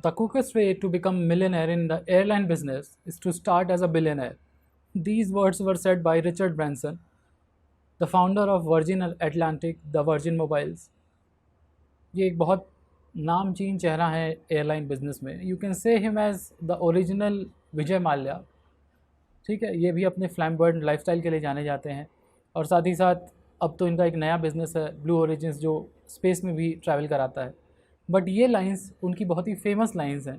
The quickest way to become millionaire in the airline business is to start as a billionaire. These words were said by Richard Branson, the founder of Virgin Atlantic, the Virgin Mobiles. ये एक बहुत नामचीन चेहरा है airline business में. You can say him as the original Vijay Mallya. ठीक है, ये भी अपने फ्लैम्बर्ड लाइफस्टाइल के लिए जाने जाते हैं और साथ ही साथ अब तो इनका एक नया बिजनेस है ब्लू ओरिजिन्स जो स्पेस में भी ट्रैवल कराता है. बट ये लाइंस उनकी बहुत ही फेमस लाइंस हैं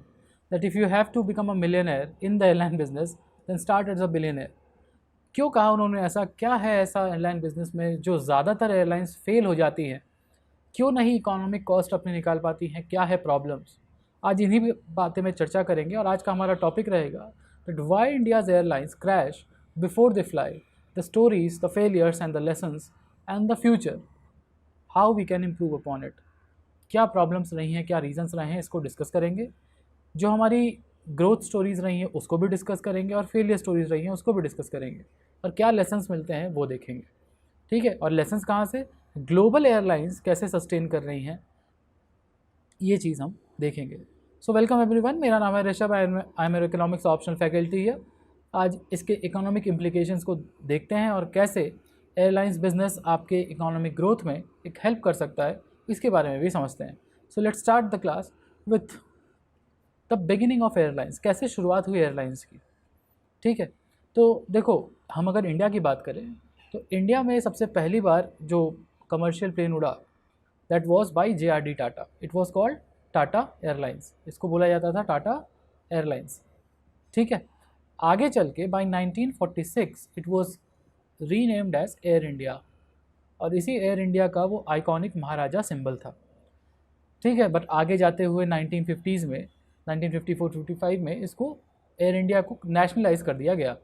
that if you have to become a millionaire in the airline business then start as a billionaire. क्यों कहा उन्होंने ऐसा? क्या है ऐसा एयरलाइन बिजनेस में जो ज़्यादातर एयरलाइंस फेल हो जाती हैं? क्यों नहीं इकोनॉमिक कॉस्ट अपनी निकाल पाती हैं? क्या है प्रॉब्लम्स? आज इन्हीं भी बातें में चर्चा करेंगे और आज का हमारा टॉपिक रहेगा that why India's airlines crash before they fly, the stories, the failures and the lessons and the future, how we can improve upon it. क्या प्रॉब्लम्स रही हैं, क्या रीजंस रहे हैं, इसको डिस्कस करेंगे. जो हमारी ग्रोथ स्टोरीज़ रही हैं उसको भी डिस्कस करेंगे और फेलियर स्टोरीज़ रही हैं उसको भी डिस्कस करेंगे और क्या लेसन्स मिलते हैं वो देखेंगे. ठीक है, और लेसन्स कहाँ से? ग्लोबल एयरलाइंस कैसे सस्टेन कर रही हैं, ये चीज़ हम देखेंगे. सो वेलकम एवरीवन, मेरा नाम है Rishabh. I am economics optional faculty है. आज इसके इकोनॉमिक इम्प्लीकेशंस को देखते हैं और कैसे एयरलाइंस बिजनेस आपके इकोनॉमिक ग्रोथ में एक हेल्प कर सकता है, इसके बारे में भी समझते हैं. So let's start the class with the beginning of airlines. कैसे शुरुआत हुई एयरलाइंस की? ठीक है, तो देखो, हम अगर इंडिया की बात करें तो इंडिया में सबसे पहली बार जो कमर्शियल प्लेन उड़ा that was by JRD Tata. It was called Tata airlines. इसको बोला जाता था टाटा एयरलाइंस. ठीक है, आगे चल के by 1946 it was renamed as Air India और इसी एयर इंडिया का वो आइकॉनिक महाराजा सिंबल था. ठीक है, बट आगे जाते हुए 1950s में 1954-55 में इसको एयर इंडिया को नेशनलाइज कर दिया गया.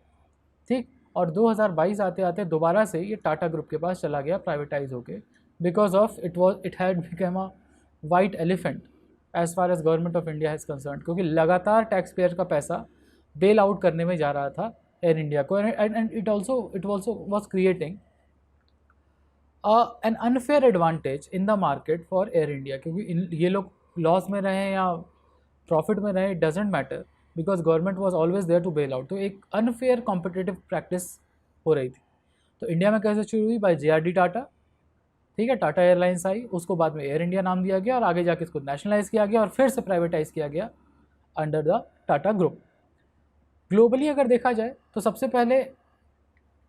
ठीक, और 2022 आते आते दोबारा से ये टाटा ग्रुप के पास चला गया प्राइवेटाइज होके because of it had become a white elephant as far as government of India has concern. क्योंकि लगातार टैक्स पेयर का पैसा बेल आउट करने में जा रहा था एयर इंडिया को and it also was creating an unfair advantage in the market for Air India. क्योंकि ये लोग लॉस में रहे या प्रॉफिट में रहे, it doesn't matter because government was always there to bail out. तो एक अनफेयर कॉम्पिटिटिव प्रैक्टिस हो रही थी. तो इंडिया में कैसे शुरू हुई? बाय JRD टाटा. ठीक है, टाटा एयरलाइंस आई, उसको बाद में एयर इंडिया नाम दिया गया और आगे जाके इसको नेशनलाइज किया गया और फिर से प्राइवेटाइज किया गया under the Tata group. Globally अगर देखा जाए तो सबसे पहले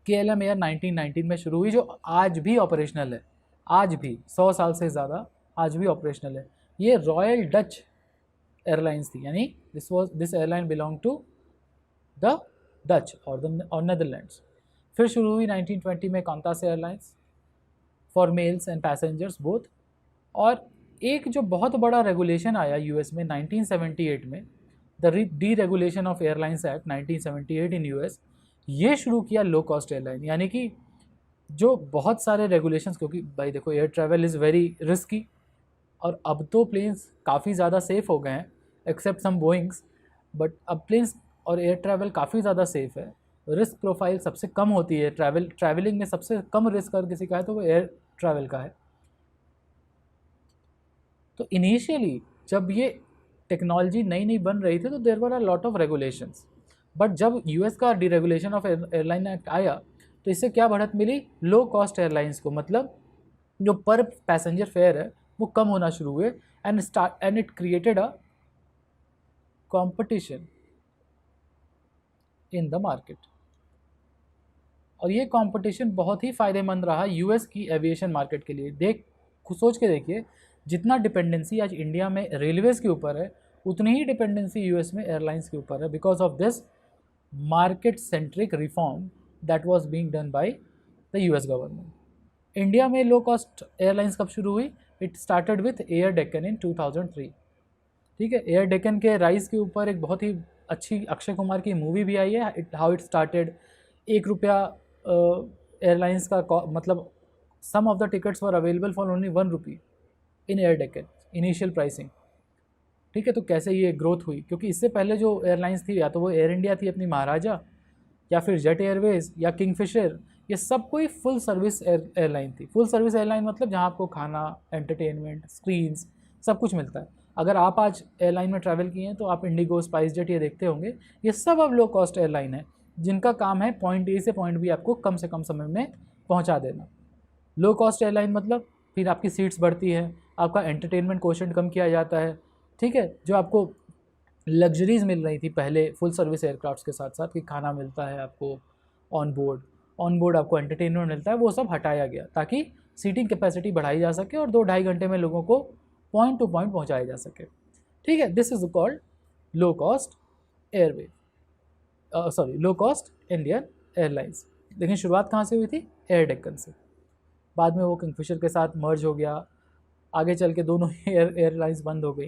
KLM एयर 1919 में शुरू हुई जो आज भी ऑपरेशनल है. आज भी 100 साल से ज़्यादा आज भी ऑपरेशनल है. ये रॉयल डच एयरलाइंस थी, यानी this airline belong to the Dutch और नेदरलैंड्स. फिर शुरू हुई 1920 में Qantas airlines for mails and passengers both. और एक जो बहुत बड़ा रेगुलेशन आया US में 1978 में, the deregulation of airlines act 1978 in US, ये शुरू किया लो कॉस्ट एयरलाइन. यानी कि जो बहुत सारे रेगुलेशंस, क्योंकि भाई देखो air travel is very risky और अब तो प्लेन्स काफ़ी ज़्यादा सेफ़ हो गए हैं एक्सेप्ट सम बोइंग्स, बट अब प्लेन्स और एयर ट्रैवल काफ़ी ज़्यादा सेफ़ है. रिस्क प्रोफाइल सबसे कम होती है. ट्रैवलिंग में सबसे कम रिस्क अगर किसी का है तो वो एयर ट्रैवल का है. तो इनिशियली जब ये टेक्नोलॉजी नई नई बन रही थी तो there were a lot of regulations. But जब US का डीरेगुलेशन ऑफ एयरलाइन एक्ट आया तो इससे क्या बढ़त मिली? लो कॉस्ट एयरलाइंस को, मतलब जो पर पैसेंजर फेयर है वो कम होना शुरू हुए and it created a competition in the market. और ये कंपटीशन बहुत ही फ़ायदेमंद रहा US की एविएशन मार्केट के लिए. सोच के देखिए, जितना डिपेंडेंसी आज इंडिया में रेलवेज़ के ऊपर है उतनी ही डिपेंडेंसी US में एयरलाइंस के ऊपर है because of this market centric reform that was being done by the US government. India में लो कॉस्ट एयरलाइंस कब शुरू हुई? It started with air Deccan in 2003. ठीक है, एयर डेक्कन के राइज के ऊपर एक बहुत ही अच्छी अक्षय कुमार की मूवी भी आई है, हाउ इट स्टार्टेड. ₹1 एयरलाइंस का मतलब some of the tickets were available for only ₹1 in air Deccan initial pricing. ठीक है, तो कैसे ये ग्रोथ हुई? क्योंकि इससे पहले जो एयरलाइंस थी या तो वो एयर इंडिया थी अपनी महाराजा, या फिर जेट एयरवेज या किंगफिशर, ये सब कोई फुल सर्विस एयरलाइन थी. फुल सर्विस एयरलाइन मतलब जहाँ आपको खाना, एंटरटेनमेंट, स्क्रीन्स सब कुछ मिलता है. अगर आप आज एयरलाइन में ट्रैवल किए हैं तो आप इंडिगो, स्पाइस जेट ये देखते होंगे, ये सब अब लो कॉस्ट एयरलाइन है जिनका काम है पॉइंट ए से पॉइंट बी आपको कम से कम समय में पहुंचा देना। लो कॉस्ट एयरलाइन मतलब फिर आपकी सीट्स बढ़ती है, आपका एंटरटेनमेंट कोशेंट कम किया जाता है, ठीक है। जो आपको लग्जरीज़ मिल रही थी पहले फुल सर्विस एयरक्राफ्ट्स के साथ साथ कि खाना मिलता है आपको ऑन बोर्ड आपको एंटरटेनमेंट मिलता है, वो सब हटाया गया ताकि सीटिंग कैपेसिटी बढ़ाई जा सके और 2-2.5 घंटे में लोगों को पॉइंट टू पॉइंट पहुंचाया जा सके, ठीक है। This is called low cost airway, sorry low cost Indian airlines. लेकिन शुरुआत कहाँ से हुई थी? एयर डेक्कन से। बाद में वो किंगफिशर के साथ मर्ज हो गया, आगे चल के दोनों एयरलाइंस बंद हो गई।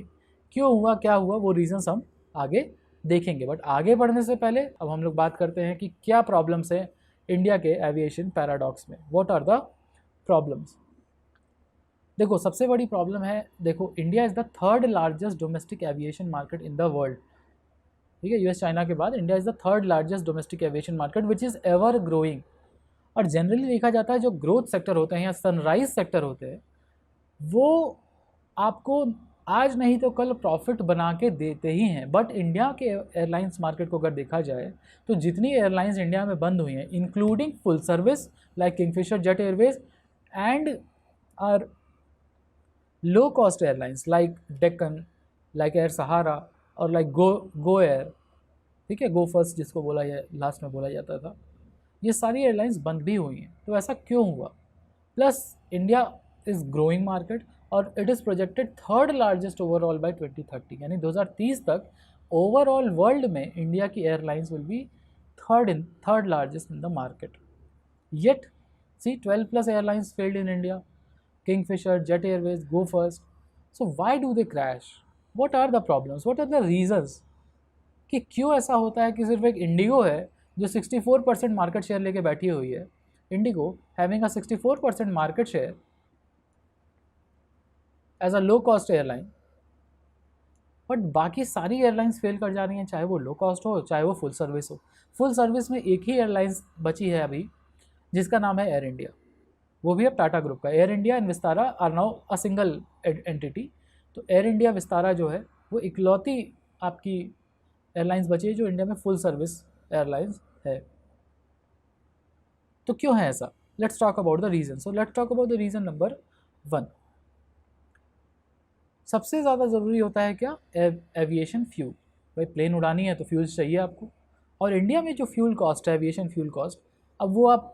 क्यों हुआ, क्या हुआ, वो रीजंस हम आगे देखेंगे। बट आगे बढ़ने से पहले अब हम लोग बात करते हैं कि क्या प्रॉब्लम्स हैं इंडिया के एविएशन पैराडॉक्स में। What are the problems? देखो सबसे बड़ी प्रॉब्लम है, देखो India is the third largest domestic aviation market in the world, ठीक है। यूएस चाइना के बाद India is the third largest domestic aviation market which is ever growing. और जनरली देखा जाता है जो ग्रोथ सेक्टर होते हैं या सनराइज सेक्टर होते हैं वो आपको आज नहीं तो कल प्रॉफिट बना के देते ही हैं। बट इंडिया के एयरलाइंस मार्केट को अगर देखा जाए तो जितनी एयरलाइंस इंडिया में बंद हुई हैं including full service like Kingfisher Jet Airways and are low cost airlines like Deccan, like air Sahara और लाइक गो एयर, ठीक है, गो फर्स्ट जिसको बोला लास्ट में बोला जाता था, ये सारी एयरलाइंस बंद भी हुई हैं। तो ऐसा क्यों हुआ? Plus India is growing market और it is projected third largest overall by 2030, यानी 2030 तक ओवरऑल वर्ल्ड में इंडिया की airlines will be third largest in the market. Yet see 12+ airlines failed in India, Kingfisher, Jet Airways, Go First. So why do they crash? What are the problems, what are the reasons कि क्यों ऐसा होता है कि सिर्फ एक Indigo है जो 64% मार्केट शेयर लेके बैठी हुई है, IndiGo having a 64% market share as a low cost airline, but बाकी सारी एयरलाइंस फेल कर जा रही हैं, चाहे वो लो कॉस्ट हो चाहे वो फुल सर्विस हो। फुल सर्विस में एक ही एयरलाइंस बची है अभी जिसका नाम है एयर इंडिया, वो भी अब टाटा ग्रुप का। Air India and Vistara are now a single entity. तो एयर इंडिया विस्तारा जो है वो इकलौती आपकी एयरलाइंस बची है जो इंडिया में फुल सर्विस एयरलाइंस है। तो क्यों है ऐसा? Let's talk about the reason. So let's talk about the reason number 1। सबसे ज़्यादा ज़रूरी होता है क्या? Aviation fuel. भाई प्लेन उड़ानी है तो फ्यूल चाहिए आपको, और इंडिया में जो फ्यूल कॉस्ट है, एविएशन फ्यूल कॉस्ट, अब वो आप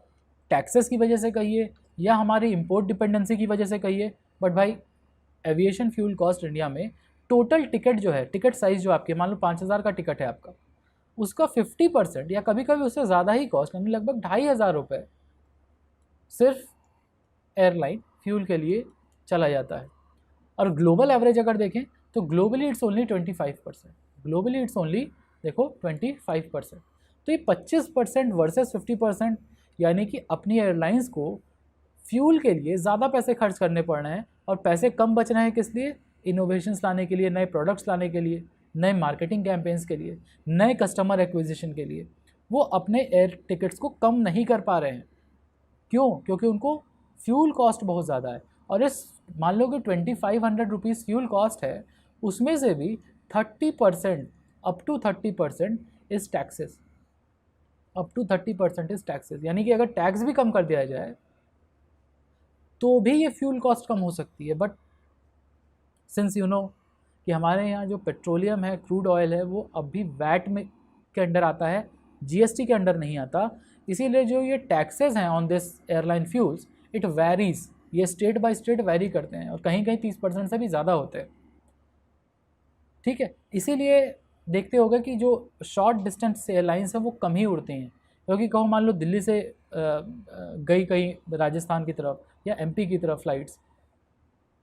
टैक्सेस की वजह से कहिए या हमारी इंपोर्ट डिपेंडेंसी की वजह से कहिए, बट भाई एविएशन फ्यूल कॉस्ट इंडिया में टोटल टिकट जो है, टिकट साइज़ जो आपके मान लो 5,000 का टिकट है आपका, उसका 50% या कभी कभी उससे ज़्यादा ही कॉस्ट, यानी लगभग 2,500 रुपये सिर्फ एयरलाइन फ्यूल के लिए चला जाता है। और ग्लोबल एवरेज अगर देखें तो globally it's only 25%, globally it's only देखो 25%। तो ये 25% वर्सेस 50%, यानी कि अपनी एयरलाइंस को फ्यूल के लिए ज़्यादा पैसे खर्च करने पड़ रहे हैं और पैसे कम बच रहे हैं किस लिए? इनोवेशंस लाने के लिए, नए प्रोडक्ट्स लाने के लिए, नए मार्केटिंग कैंपेन्स के लिए, नए कस्टमर एक्विजिशन के लिए। वो अपने एयर टिकट्स को कम नहीं कर पा रहे हैं। क्यों? क्योंकि उनको फ्यूल कॉस्ट बहुत ज़्यादा है। और इस मान लो कि 2,500 रुपीज़ फ्यूल कॉस्ट है, उसमें से भी 30% up to 30% is taxes, up to 30% is taxes. यानी कि अगर टैक्स भी कम कर दिया जाए तो भी ये फ्यूल कॉस्ट कम हो सकती है। बट सिंस यू नो कि हमारे यहाँ जो पेट्रोलियम है, क्रूड ऑयल है, वो अभी वैट में के अंडर आता है, जीएसटी के अंडर नहीं आता, इसीलिए जो ये टैक्सेस हैं on this airline fuels it varies, ये स्टेट बाय स्टेट वेरी करते हैं और कहीं कहीं 30% से भी ज़्यादा होते हैं, ठीक है। इसीलिए देखते होगा कि जो शॉर्ट डिस्टेंस एयरलाइंस हैं वो कम ही उड़ती हैं, क्योंकि कहो मान लो दिल्ली से गई कहीं राजस्थान की तरफ या एमपी की तरफ फ्लाइट्स,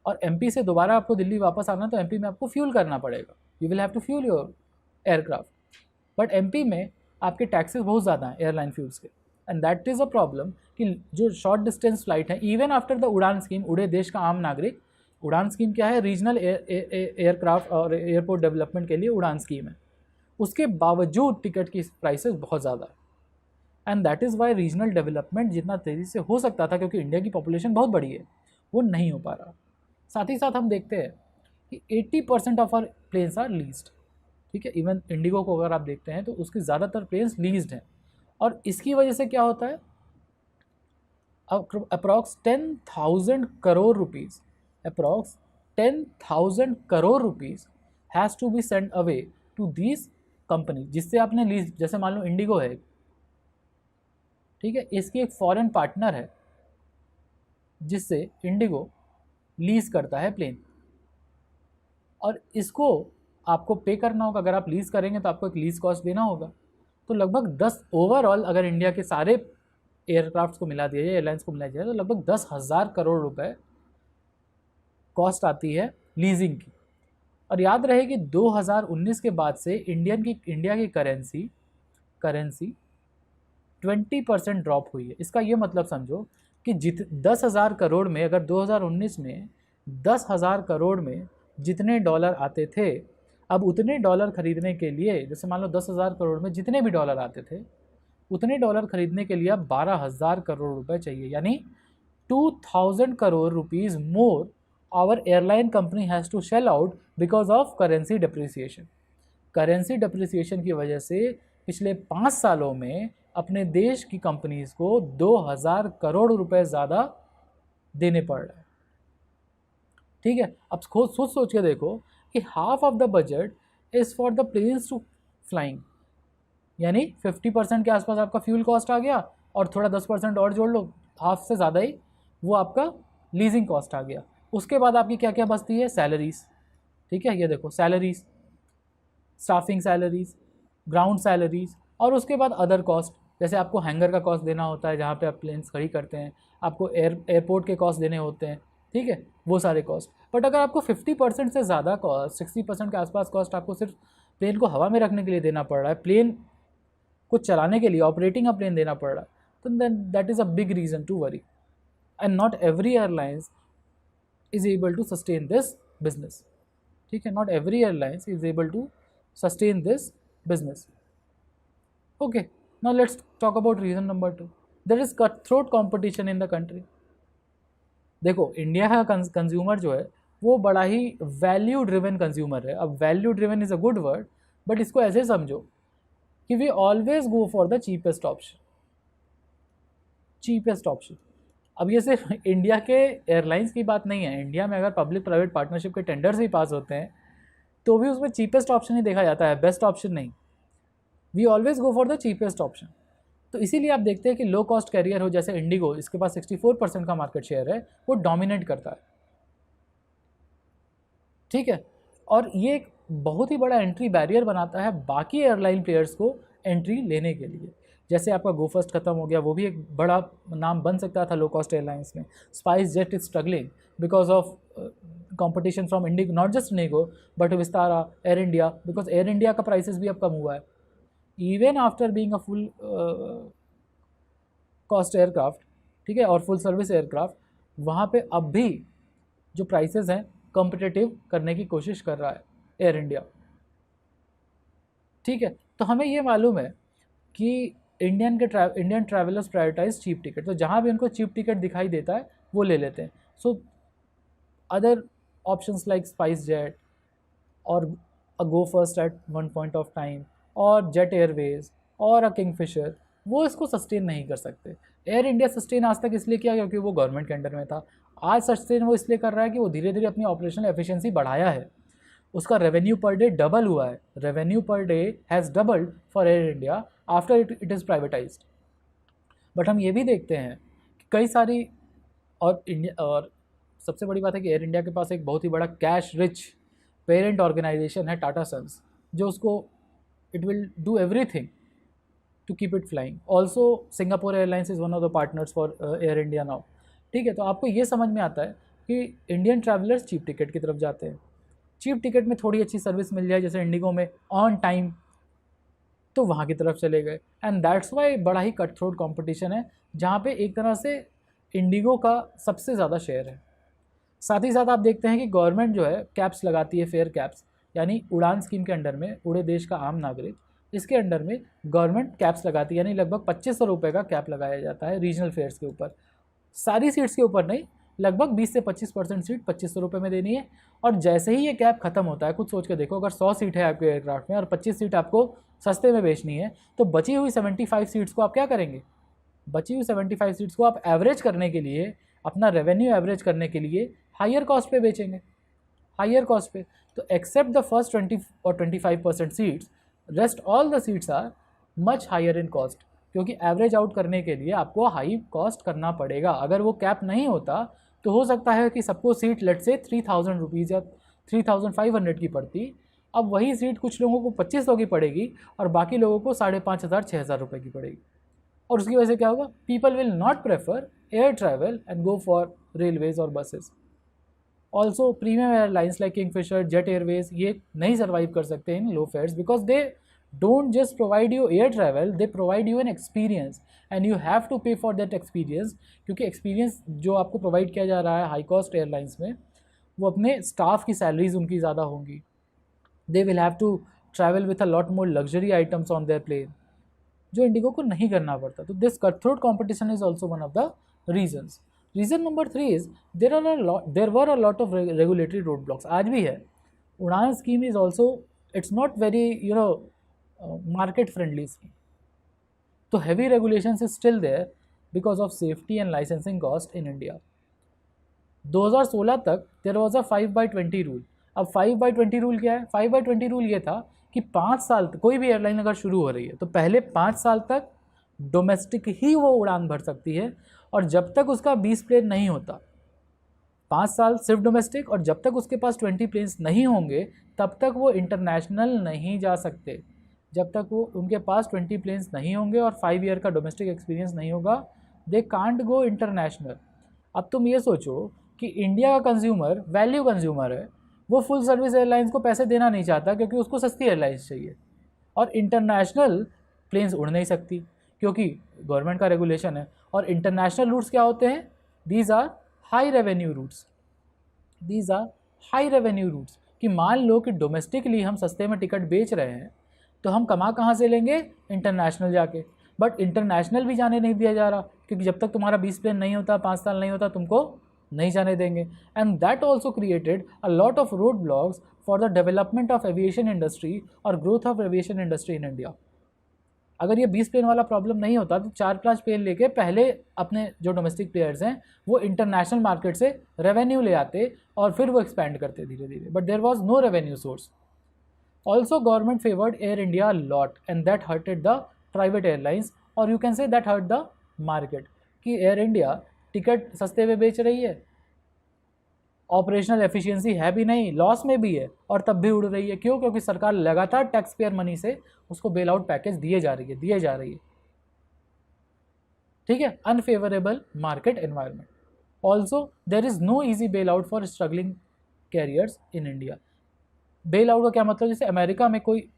और एमपी से दोबारा आपको दिल्ली वापस आना तो एमपी में आपको फ्यूल करना पड़ेगा, you will have to fuel your aircraft. But MP में आपके टैक्सेस बहुत ज़्यादा हैं एयरलाइन फ्यूल्स के, and that is a problem कि जो शॉर्ट डिस्टेंस फ्लाइट है, even after the Udan scheme, उड़े देश का आम नागरिक, उड़ान स्कीम क्या है? रीजनल एयरक्राफ्ट और एयरपोर्ट डेवलपमेंट के लिए उड़ान स्कीम है, उसके बावजूद टिकट की प्राइसेस बहुत ज़्यादा है। And that is why regional development जितना तेज़ी से हो सकता था, क्योंकि इंडिया की पॉपुलेशन बहुत बड़ी है, वो नहीं हो पा रहा। साथ ही साथ हम देखते हैं कि 80% of our planes are leased, ठीक है। इवन इंडिगो को अगर आप देखते हैं तो उसकी ज़्यादातर प्लेन्स लीज्ड हैं, और इसकी वजह से क्या होता है, approx 10,000 crore rupees, approx 10,000 crore rupees has to be send away to these company, जिससे आपने लीज, जैसे मान लो इंडिगो है, ठीक है, इसकी एक फॉरेन पार्टनर है जिससे इंडिगो लीज करता है प्लेन, और इसको आपको पे करना होगा। अगर आप लीज़ करेंगे तो आपको एक लीज़ कॉस्ट देना होगा। तो लगभग 10 ओवरऑल अगर इंडिया के सारे एयरक्राफ्ट को मिला दिया जाए, एयरलाइंस को मिला दिया जाए, तो लगभग 10,000 करोड़ रुपए कॉस्ट आती है लीजिंग की। और याद रहे कि 2019 के बाद से इंडिया की करेंसी 20% ड्रॉप हुई है। इसका ये मतलब समझो कि 10,000 करोड़ में, अगर 2019 में 10,000 करोड़ में जितने डॉलर आते थे, अब उतने डॉलर खरीदने के लिए, जैसे मान लो 10,000 करोड़ में जितने भी डॉलर आते थे, उतने डॉलर खरीदने के लिए अब 12,000 करोड़ रुपए चाहिए, यानी 2,000 crore rupees more our airline company has to shell out because of currency depreciation. Currency depreciation की वजह से पिछले 5 सालों में अपने देश की कंपनीज़ को 2,000 करोड़ रुपए ज़्यादा देने पड़ रहे हैं, ठीक है। अब खुद सोच के देखो कि half of the budget is for the planes to flying, यानी 50% के आसपास आपका फ्यूल कॉस्ट आ गया, और थोड़ा 10% और जोड़ लो, हाफ से ज़्यादा ही वो आपका लीजिंग कॉस्ट आ गया। उसके बाद आपकी क्या क्या बचती है, सैलरीज़, ठीक है, ये देखो salaries, staffing salaries, ground salaries, और उसके बाद अदर कॉस्ट, जैसे आपको हैंगर का कॉस्ट देना होता है जहाँ पे आप प्लेन्स खड़ी करते हैं, आपको एयरपोर्ट के कॉस्ट देने होते हैं, ठीक है, वो सारे कॉस्ट। बट अगर आपको 50% से ज़्यादा कॉस्ट, 60% के आसपास कॉस्ट आपको सिर्फ प्लेन को हवा में रखने के लिए देना पड़ रहा है, प्लेन को चलाने के लिए, ऑपरेटिंग अ प्लेन देना पड़ रहा है, तो then that is a big reason to worry, and not every airlines is able to sustain this business, ठीक है, not every airlines is able to sustain this business. Okay, now let's talk about reason number 2. There is cutthroat competition in the country. देखो, India का consumer जो है वो बड़ा ही value driven consumer है। अब value driven is a good word, but इसको ऐसे समझो कि we always go for the cheapest option, cheapest option. अब ये सिर्फ इंडिया के एयरलाइंस की बात नहीं है, इंडिया में अगर पब्लिक प्राइवेट पार्टनरशिप के टेंडर्स भी पास होते हैं तो भी उसमें चीपेस्ट ऑप्शन ही देखा जाता है, बेस्ट ऑप्शन नहीं। We always go for the cheapest option. तो इसीलिए आप देखते हैं कि लो कॉस्ट कैरियर हो जैसे इंडिगो, इसके पास 64% का मार्केट शेयर है, वो डोमिनेट करता है, ठीक है। और ये एक बहुत ही बड़ा एंट्री बैरियर बनाता है बाकी एयरलाइन प्लेयर्स को एंट्री लेने के लिए। जैसे आपका गो फर्स्ट खत्म हो गया, वो भी एक बड़ा नाम बन सकता था लो कॉस्ट एयरलाइंस में। Spice jet is struggling because of competition from Indigo, not just Indigo but Vistara, air India, because air India का प्राइसेस भी अब कम हुआ है even after being a full cost aircraft, ठीक है, और फुल सर्विस एयरक्राफ्ट, वहाँ पे अब भी जो प्राइसेस हैं कॉम्पिटिटिव करने की कोशिश कर रहा है एयर इंडिया, ठीक है। तो हमें ये मालूम है कि Indian travellers prioritise cheap ticket, तो जहाँ भी उनको चीप टिकट दिखाई देता है वो ले लेते हैं। So other options like Spice Jet और uh Go First at one point of time और जेट एयरवेज और अ किंगफिशर, वो इसको सस्टेन नहीं कर सकते। एयर इंडिया सस्टेन आज तक इसलिए किया क्योंकि वो गवर्नमेंट के अंडर में था। आज सस्टेन वो इसलिए कर रहा है कि वो धीरे धीरे अपनी ऑपरेशनल एफिशिएंसी बढ़ाया है, उसका रेवेन्यू पर डे डबल हुआ है, revenue per day has doubled for Air India after it is privatised. But हम ये भी देखते हैं कि कई सारी और सबसे बड़ी बात है कि एयर इंडिया के पास एक बहुत ही बड़ा कैश रिच पेरेंट ऑर्गेनाइजेशन है टाटा सन्स, जो उसको it will do everything to keep it flying. Also Singapore Airlines is one of the partners for Air India now, ठीक है। तो आपको ये समझ में आता है कि इंडियन ट्रैवलर्स चीप टिकट की तरफ जाते हैं, चीप टिकट में थोड़ी अच्छी सर्विस मिल जाए जैसे इंडिगो में ऑन टाइम, तो वहाँ की तरफ चले गए। एंड दैट्स वाई बड़ा ही कट थ्रोट कॉम्पिटिशन है, जहाँ पे एक तरह से इंडिगो का सबसे ज़्यादा शेयर है। साथ ही साथ आप देखते हैं कि गवर्नमेंट जो है कैप्स लगाती है, फेयर कैप्स, यानी उड़ान स्कीम के अंडर में उड़े देश का आम नागरिक, इसके अंडर में गवर्नमेंट कैप्स लगाती है, यानी लगभग 2,500 रुपये का कैप लगाया जाता है रीजनल फेयर्स के ऊपर। सारी सीट्स के ऊपर नहीं, लगभग 20 से 25% सीट 2500 रुपये में देनी है। और जैसे ही ये कैप खत्म होता है, कुछ सोच के देखो, अगर 100 सीट है आपके एयरक्राफ्ट में और 25 सीट आपको सस्ते में बेचनी है, तो बची हुई 75 सीट्स को आप क्या करेंगे? बची हुई 75 सीट्स को आप एवरेज करने के लिए, अपना रेवेन्यू एवरेज करने के लिए हायर कॉस्ट पे बेचेंगे, हायर कॉस्ट पे। तो एक्सेप्ट द फर्स्ट 20 और 25% seats, rest all the seats are much higher in cost, क्योंकि एवरेज आउट करने के लिए आपको हाई कॉस्ट करना पड़ेगा। अगर वो कैप नहीं होता तो हो सकता है कि सबको सीट लेट से 3000 रुपीज़ या 3500 की पड़ती। अब वही सीट कुछ लोगों को 2500 की पड़ेगी और बाकी लोगों को 5500 6000 रुपये की पड़ेगी। और उसकी वजह से क्या होगा? People will not prefer air travel and go for railways और buses. Also premium airlines like Kingfisher, Jet Airways, ये नहीं सर्वाइव कर सकते in low fares, because they don't just provide you air travel, they provide you an experience and you have to pay for that experience. क्योंकि experience जो आपको provide किया जा रहा है हाई कॉस्ट एयरलाइंस में, वो अपने स्टाफ की सैलरीज उनकी ज़्यादा होंगी। They will have to travel with a lot more luxury items on their plane, जो इंडिगो को नहीं करना पड़ता। तो this cutthroat competition is also one of the reasons. Reason number 3 is there were a lot of regulatory roadblocks. आज भी है। Udan scheme is also, it's not very market friendly scheme. तो heavy regulations is still there because of safety and licensing cost in India. 2016 तक there was a 5/20 rule. अब 5/20 rule क्या है? 5/20 rule ये था कि 5 साल तक कोई भी एयरलाइन अगर शुरू हो रही है तो पहले 5 साल तक डोमेस्टिक ही वो उड़ान भर सकती है, और जब तक उसका 20 प्लेन नहीं होता, 5 साल सिर्फ डोमेस्टिक, और जब तक उसके पास 20 प्लेन्स नहीं होंगे तब तक वो इंटरनेशनल नहीं जा सकते। जब तक वो उनके पास 20 प्लेन्स नहीं होंगे और 5 ईयर का डोमेस्टिक एक्सपीरियंस नहीं होगा, दे कांट गो इंटरनेशनल। अब तुम ये सोचो कि इंडिया का कंज्यूमर वैल्यू कंज्यूमर है, वो फुल सर्विस एयरलाइंस को पैसे देना नहीं चाहता क्योंकि उसको सस्ती एयरलाइंस चाहिए, और इंटरनेशनल प्लेन्स उड़ नहीं सकती क्योंकि गवर्नमेंट का रेगुलेशन है। और इंटरनेशनल रूट्स क्या होते हैं? These are high revenue routes, these are high revenue routes. कि मान लो कि डोमेस्टिकली हम सस्ते में टिकट बेच रहे हैं, तो हम कमा कहाँ से लेंगे? इंटरनेशनल जाके। बट इंटरनेशनल भी जाने नहीं दिया जा रहा, क्योंकि जब तक तुम्हारा 20 प्लेन नहीं होता, 5 साल नहीं होता, तुमको नहीं जाने देंगे। And that also created a lot of roadblocks for the development of aviation industry और growth of aviation industry in India. अगर ये 20 प्लेन वाला प्रॉब्लम नहीं होता तो 4-5 प्लेन लेके पहले अपने जो डोमेस्टिक प्लेयर्स हैं वो इंटरनेशनल मार्केट से रेवेन्यू ले आते और फिर वो एक्सपैंड करते धीरे धीरे, but there was no revenue source. Also government favoured Air India lot and that hurted the private airlines, और you can say that hurt the market. कि एयर इंडिया टिकट सस्ते में बेच रही है, ऑपरेशनल एफिशिएंसी है भी नहीं, लॉस में भी है, और तब भी उड़ रही है। क्यों? क्योंकि सरकार लगातार टैक्स पेयर मनी से उसको बेल आउट पैकेज दिए जा रही है। ठीक है, unfavourable market environment. Also there is no easy bail out for struggling carriers in India. Bail out का क्या मतलब? जैसे अमेरिका में कोई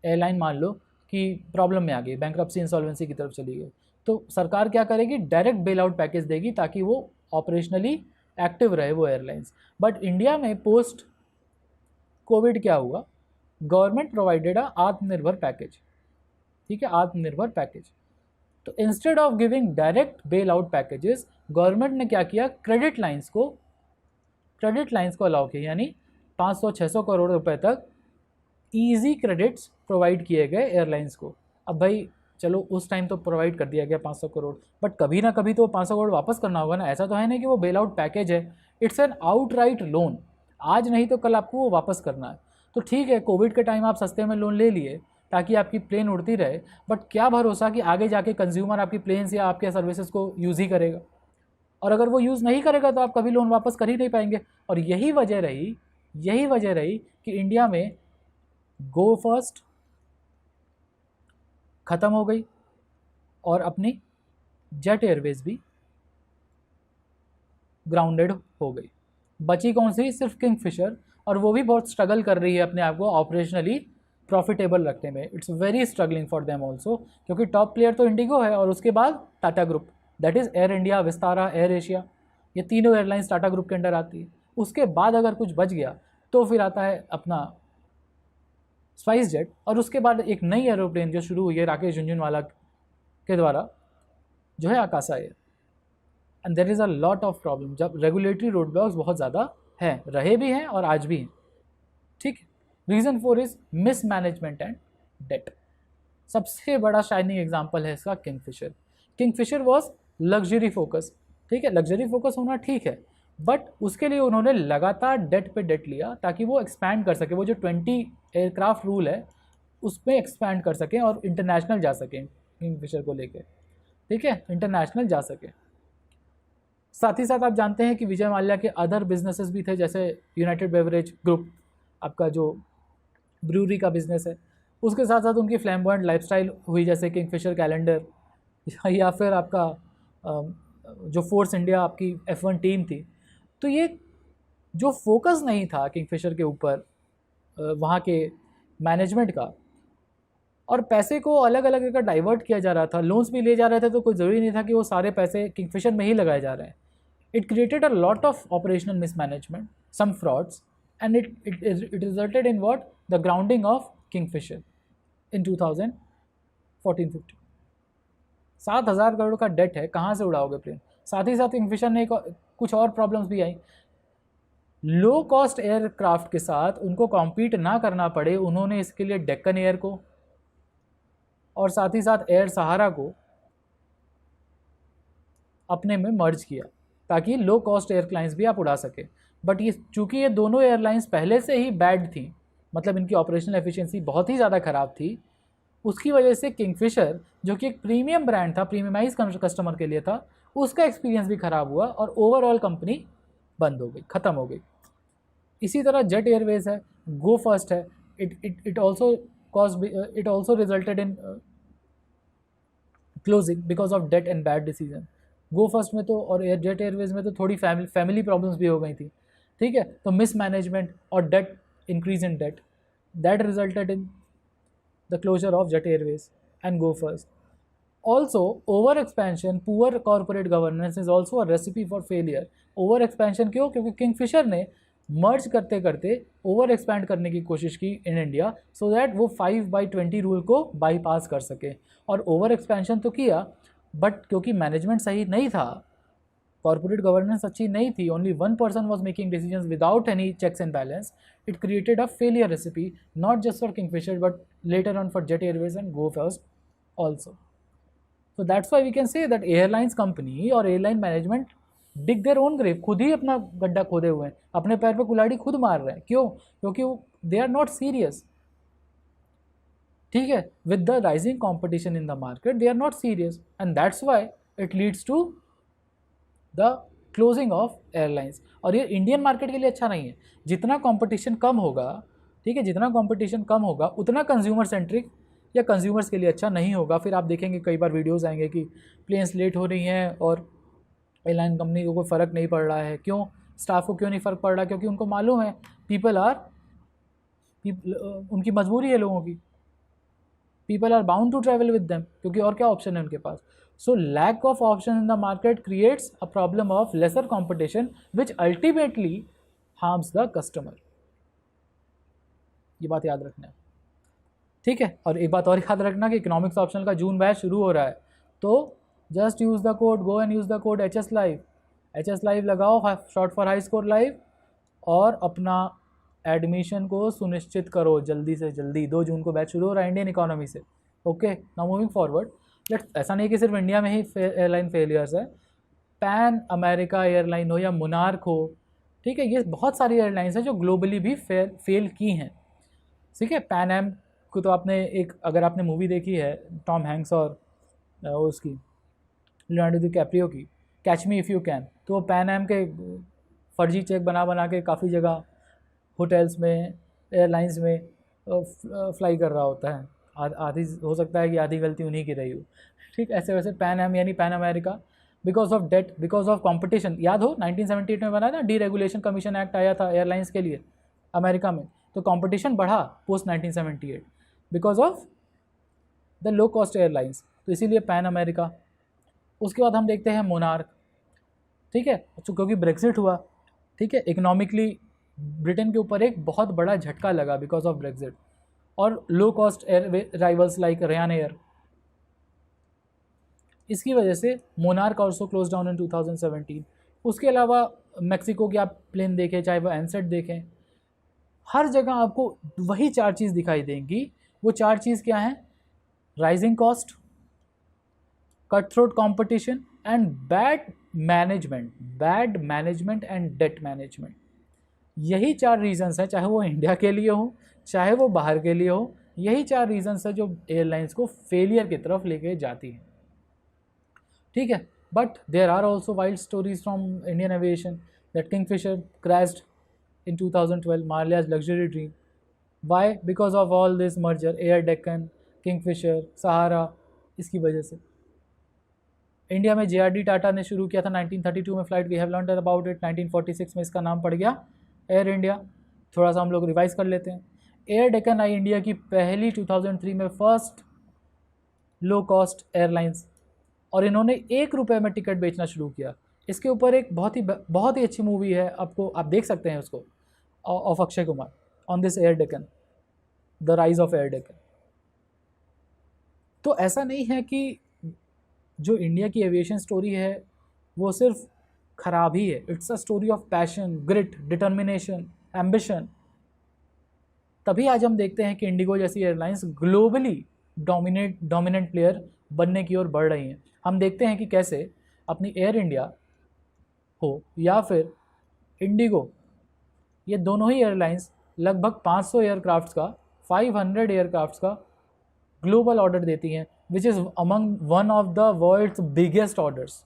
एयरलाइन मान लो कि प्रॉब्लम में आ गई, बैंक्रप्सी इंसॉल्वेंसी की तरफ चली गई, तो सरकार क्या करेगी? डायरेक्ट बेल आउट पैकेज देगी ताकि वो ऑपरेशनली एक्टिव रहे वो एयरलाइंस। बट इंडिया में पोस्ट कोविड क्या हुआ? गवर्नमेंट प्रोवाइडेड अ आत्मनिर्भर पैकेज। ठीक है, आत्मनिर्भर पैकेज। तो instead of giving direct bail out packages, government ने क्या किया? क्रेडिट लाइंस को अलाउ किया, यानी 500-600 करोड़ रुपए तक ईजी क्रेडिट्स प्रोवाइड किए गए एयरलाइंस को। अब भाई चलो उस टाइम तो प्रोवाइड कर दिया गया 500 करोड़, बट कभी ना कभी तो 500 करोड़ वापस करना होगा ना। ऐसा तो है नहीं कि वो बेल आउट पैकेज है, इट्स एन आउटराइट लोन। आज नहीं तो कल आपको वो वापस करना है। तो ठीक है, कोविड के टाइम आप सस्ते में लोन ले लिए ताकि आपकी प्लेन उड़ती रहे, बट क्या भरोसा कि आगे जाके कंज्यूमर आपकी प्लेन्स या आपके सर्विसेज को यूज़ ही करेगा, और अगर वो यूज़ नहीं करेगा तो आप कभी लोन वापस कर ही नहीं पाएंगे। और यही वजह रही कि इंडिया में गो फर्स्ट ख़त्म हो गई और अपनी जेट एयरवेज भी ग्राउंडेड हो गई। बची कौन सी? सिर्फ किंगफिशर, और वो भी बहुत स्ट्रगल कर रही है अपने आप को ऑपरेशनली प्रॉफिटेबल रखने में। It's very struggling for them also, क्योंकि टॉप प्लेयर तो इंडिगो है और उसके बाद Tata group, that is air India, Vistara, air Asia, ये तीनों एयरलाइंस टाटा ग्रुप के अंडर आती है। उसके बाद अगर कुछ बच गया तो फिर आता है अपना स्पाइस जेट, और उसके बाद एक नई एरोप्लेन जो शुरू हुई है राकेश झुनझुनवाला के द्वारा, जो है Akasa Air. And there is a lot of problem, जब रेगुलेटरी रोड ब्लॉक्स बहुत ज़्यादा हैं, रहे भी हैं और आज भी हैं, ठीक है। Reason 4 is mismanagement and debt. सबसे बड़ा शाइनिंग एग्जाम्पल है इसका Kingfisher. Kingfisher was luxury focus, ठीक है, लग्जरी फोकस होना ठीक है, बट उसके लिए उन्होंने लगातार डेट पे डेट लिया ताकि वो एक्सपैंड कर सके, वो जो 20 एयरक्राफ्ट रूल है उसमें एक्सपैंड कर सकें और इंटरनेशनल जा सकें किंगफिशर को लेके, ठीक है, इंटरनेशनल जा सके। साथ ही साथ आप जानते हैं कि विजय माल्या के अदर बिजनेसेस भी थे, जैसे यूनाइटेड बेवरेज ग्रुप, आपका जो ब्रूरी का बिजनेस है, उसके साथ साथ उनकी फ्लैम्बॉयंट लाइफस्टाइल हुई, जैसे किंगफिशर कैलेंडर या फिर आपका जो फोर्स इंडिया आपकी F1 टीम थी। तो ये जो फोकस नहीं था किंगफिशर के ऊपर वहाँ के मैनेजमेंट का, और पैसे को अलग अलग जगह डाइवर्ट किया जा रहा था, लोन्स भी ले जा रहे थे, तो कोई ज़रूरी नहीं था कि वो सारे पैसे किंगफिशर में ही लगाए जा रहे हैं। It created a lot of operational mismanagement, some frauds, and it resulted in what, the grounding of Kingfisher in 2014-15। 7,000 crore का डेट है, कहाँ से उड़ाओगे प्लेन। साथ ही साथ किंगफिशर ने कुछ और प्रॉब्लम्स भी आई। लो कॉस्ट एयरक्राफ्ट के साथ उनको कॉम्पीट ना करना पड़े, उन्होंने इसके लिए डेक्कन एयर को और साथ ही साथ एयर सहारा को अपने में मर्ज किया ताकि लो कॉस्ट एयरलाइंस भी आप उड़ा सके। बट ये चूंकि ये दोनों एयरलाइंस पहले से ही बैड थी, मतलब इनकी ऑपरेशनल एफिशिएंसी बहुत ही ज़्यादा ख़राब थी, उसकी वजह से किंगफिशर जो कि एक प्रीमियम ब्रांड था, प्रीमियमाइज कस्टमर के लिए था, उसका एक्सपीरियंस भी ख़राब हुआ और ओवरऑल कंपनी बंद हो गई, ख़त्म हो गई। इसी तरह जेट एयरवेज है, गो फर्स्ट है, it also resulted in closing because of debt and bad decision. Go First में तो और जेट एयरवेज में तो थोड़ी फैमिली प्रॉब्लम्स भी हो गई थी, ठीक है। तो मिसमैनेजमेंट और debt, increase in debt, that resulted in the closure of Jet Airways and Go First. Also, over expansion, poor corporate governance is also a recipe for failure. Over expansion क्यों? क्योंकि किंगफिशर ने मर्ज करते करते over expand करने की कोशिश की in India, so that वो 5/20 रूल को बाईपास कर सके। और ओवर एक्सपेंशन तो किया, बट क्योंकि मैनेजमेंट सही नहीं था, कॉर्पोरेट गवर्नेंस अच्छी नहीं थी, only one person was making decisions without any checks and balance, it created a failure recipe, not just for Kingfisher but later on for Jet Airways and Go First also. So that's why we can say that airlines company और airline management dig their own grave, खुद ही अपना गड्ढा खोदे हुए हैं, अपने पैर पे कुल्हाड़ी खुद मार रहे हैं। क्यों? क्योंकि दे आर नॉट सीरियस, ठीक है। With the rising competition in the market they are not serious, and that's why it leads to the closing of airlines. और ये इंडियन मार्केट के लिए अच्छा नहीं है। जितना कंपटीशन कम होगा, ठीक है, जितना कंपटीशन कम होगा उतना कंज्यूमर सेंट्रिक या कंज्यूमर्स के लिए अच्छा नहीं होगा। फिर आप देखेंगे कई बार वीडियोस आएंगे कि प्लेन्स लेट हो रही हैं और एयरलाइन कंपनी को कोई फ़र्क नहीं पड़ रहा है। क्यों? स्टाफ को क्यों नहीं फ़र्क पड़ रहा? क्योंकि उनको मालूम है उनकी मजबूरी है लोगों की, people are bound to travel with them, क्योंकि और क्या ऑप्शन है उनके पास। So lack of option in the market creates a problem of lesser competition which ultimately harms the customer. ये बात याद रखना है, ठीक है। और एक बात और याद रखना कि इकोनॉमिक्स ऑप्शनल का जून बैच शुरू हो रहा है, तो just use the code, go and use the code HS Live, HS Live लगाओ, short for high score live, और अपना एडमिशन को सुनिश्चित करो जल्दी से जल्दी। 2 जून को बैच शुरू हो रहा है इंडियन इकोनॉमी से। Okay, now moving forward, let's, ऐसा नहीं कि सिर्फ इंडिया में ही एयरलाइन फेलियर्स है, पैन अमेरिका एयरलाइन हो या मोनार्क हो, ठीक है, ये बहुत सारी एयरलाइंस हैं जो ग्लोबली भी फेल की हैं, ठीक है। पैन एम को तो आपने अगर आपने मूवी देखी है टॉम हैंक्स और उसकी लियोनार्डो डिकैप्रियो की, catch me if you can, तो वो पैन एम के फर्जी चेक बना के काफ़ी जगह होटल्स में, एयरलाइंस में फ्लाई कर रहा होता है। आधी हो सकता है कि आधी गलती उन्हीं की रही हो, ठीक। ऐसे वैसे पैन एम यानी Pan America, because of debt, because of competition, याद हो 1978 में बना था, डी रेगुलेशन कमीशन एक्ट आया था एयरलाइंस के लिए अमेरिका में, तो कंपटीशन बढ़ा post 1978 because of the low cost airlines, तो इसीलिए पैन अमेरिका। उसके बाद हम देखते हैं मोनार्क, ठीक है, क्योंकि ब्रेक्सिट हुआ, ठीक है, इकोनॉमिकली ब्रिटेन के ऊपर एक बहुत बड़ा झटका लगा बिकॉज ऑफ ब्रेक्सिट, और low cost air rivals like Ryan air, इसकी वजह से monarch also close down in 2017। उसके अलावा मैक्सिको के आप प्लेन देखें, चाहे वो एनसेट देखें, हर जगह आपको वही 4 चीज़ दिखाई देंगी। वो 4 चीज़ क्या हैं? Rising cost, cut throat competition and bad management and debt management. यही 4 रीजंस हैं, चाहे वो इंडिया के लिए हो, चाहे वो बाहर के लिए हो, यही 4 रीजंस है जो एयरलाइंस को फेलियर की तरफ लेके जाती हैं। ठीक है, but there are also wild stories from Indian aviation that Kingfisher crashed in 2012, Marlia's luxury dream. Why? Because of all this merger, Air Deccan, Kingfisher, Sahara, इसकी वजह से। इंडिया में JRD टाटा ने शुरू किया था 1932 में flight, we have learned about it. 1946 में इसका नाम पड़ गया एयर इंडिया। थोड़ा सा हम लोग रिवाइज कर लेते हैं। एयर डेक्कन आई इंडिया की पहली 2003 में फर्स्ट लो कॉस्ट एयरलाइंस, और इन्होंने 1 रुपये में टिकट बेचना शुरू किया। इसके ऊपर एक बहुत ही अच्छी मूवी है, आप देख सकते हैं उसको, of Akshay Kumar, on this air Deccan, the rise of air Deccan. तो ऐसा नहीं है कि जो इंडिया की एविएशन स्टोरी है वो सिर्फ खराब ही है। It's a story of passion, grit, determination, ambition. तभी आज हम देखते हैं कि इंडिगो जैसी एयरलाइंस ग्लोबली डोमिनेंट प्लेयर बनने की ओर बढ़ रही हैं। हम देखते हैं कि कैसे अपनी एयर इंडिया हो या फिर इंडिगो, ये दोनों ही एयरलाइंस लगभग 500 एयरक्राफ्ट्स का, 500 एयरक्राफ्ट्स का ग्लोबल ऑर्डर देती हैं, which is among one of the world's biggest orders.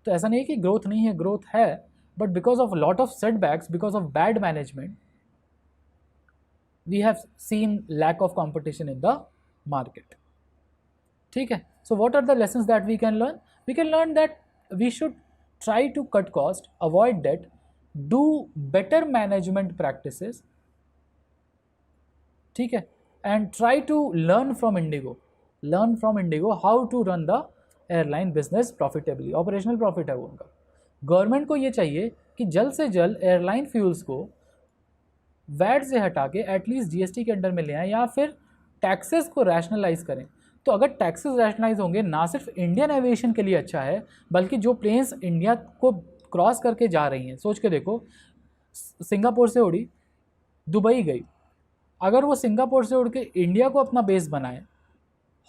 तो ऐसा नहीं है कि ग्रोथ नहीं है, ग्रोथ है, but because of lot of setbacks, because of bad management, we have seen lack of competition in the market. ठीक है, so what are the lessons that we can learn? We can learn that we should try to cut cost, avoid debt, do better management practices, ठीक है, and try to learn from Indigo how to run the airline business profitably। Operational profit है वो उनका। Government को ये चाहिए कि जल्द से जल्द एयरलाइन फ्यूल्स को वैट से हटा के एटलीस्ट GST के अंडर में ले आएँ, या फिर टैक्सेस को रैशनलाइज करें। तो अगर टैक्सेस रैशनलाइज होंगे, ना सिर्फ इंडियन एविएशन के लिए अच्छा है, बल्कि जो प्लेन्स इंडिया को क्रॉस करके जा रही हैं, सोच के देखो, सिंगापुर से उड़ी, दुबई गई, अगर वो सिंगापुर से उड़ के इंडिया को अपना बेस बनाए,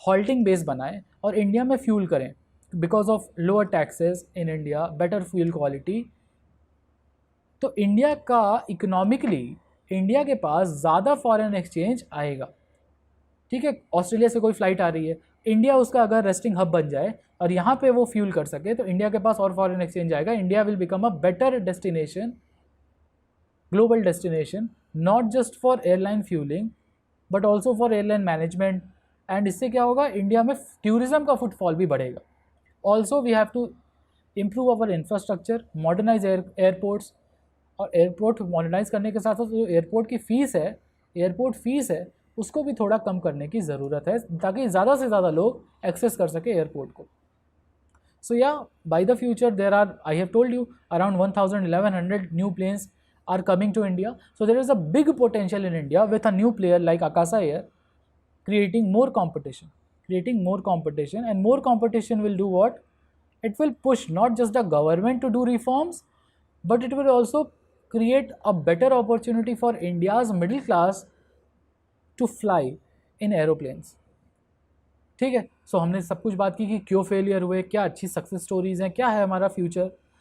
हॉल्टिंग बेस बनाए और इंडिया में फ्यूल करें, because of lower taxes in India, better fuel quality, तो इंडिया का इकोनॉमिकली, इंडिया के पास ज़्यादा फॉरेन एक्सचेंज आएगा। ठीक है, ऑस्ट्रेलिया से कोई फ्लाइट आ रही है, इंडिया उसका अगर रेस्टिंग हब बन जाए और यहाँ पे वो फ्यूल कर सके, तो इंडिया के पास और फॉरेन एक्सचेंज आएगा। India will become a better destination, global destination, not just for airline fuelling but also for airline management. And इससे क्या होगा, इंडिया में टूरिज्म का फुटफॉल भी बढ़ेगा। Also we have to improve our infrastructure, modernise airports, और airport modernise करने के साथ साथ जो एयरपोर्ट फीस है उसको भी थोड़ा कम करने की ज़रूरत है, ताकि ज़्यादा से ज़्यादा लोग एक्सेस कर सके एयरपोर्ट को। सो या by the future there are, I have told you, around 1100 new planes are coming to India. So there is a big potential in India with a new player like Akasa Air creating more competition, and more competition will do what? It will push not just the government to do reforms, but it will also create a better opportunity for India's middle class to fly in aeroplanes. ठीक है, सो हमने सब कुछ बात की कि क्यों failure हुए, क्या अच्छी सक्सेस स्टोरीज हैं, क्या है हमारा फ्यूचर,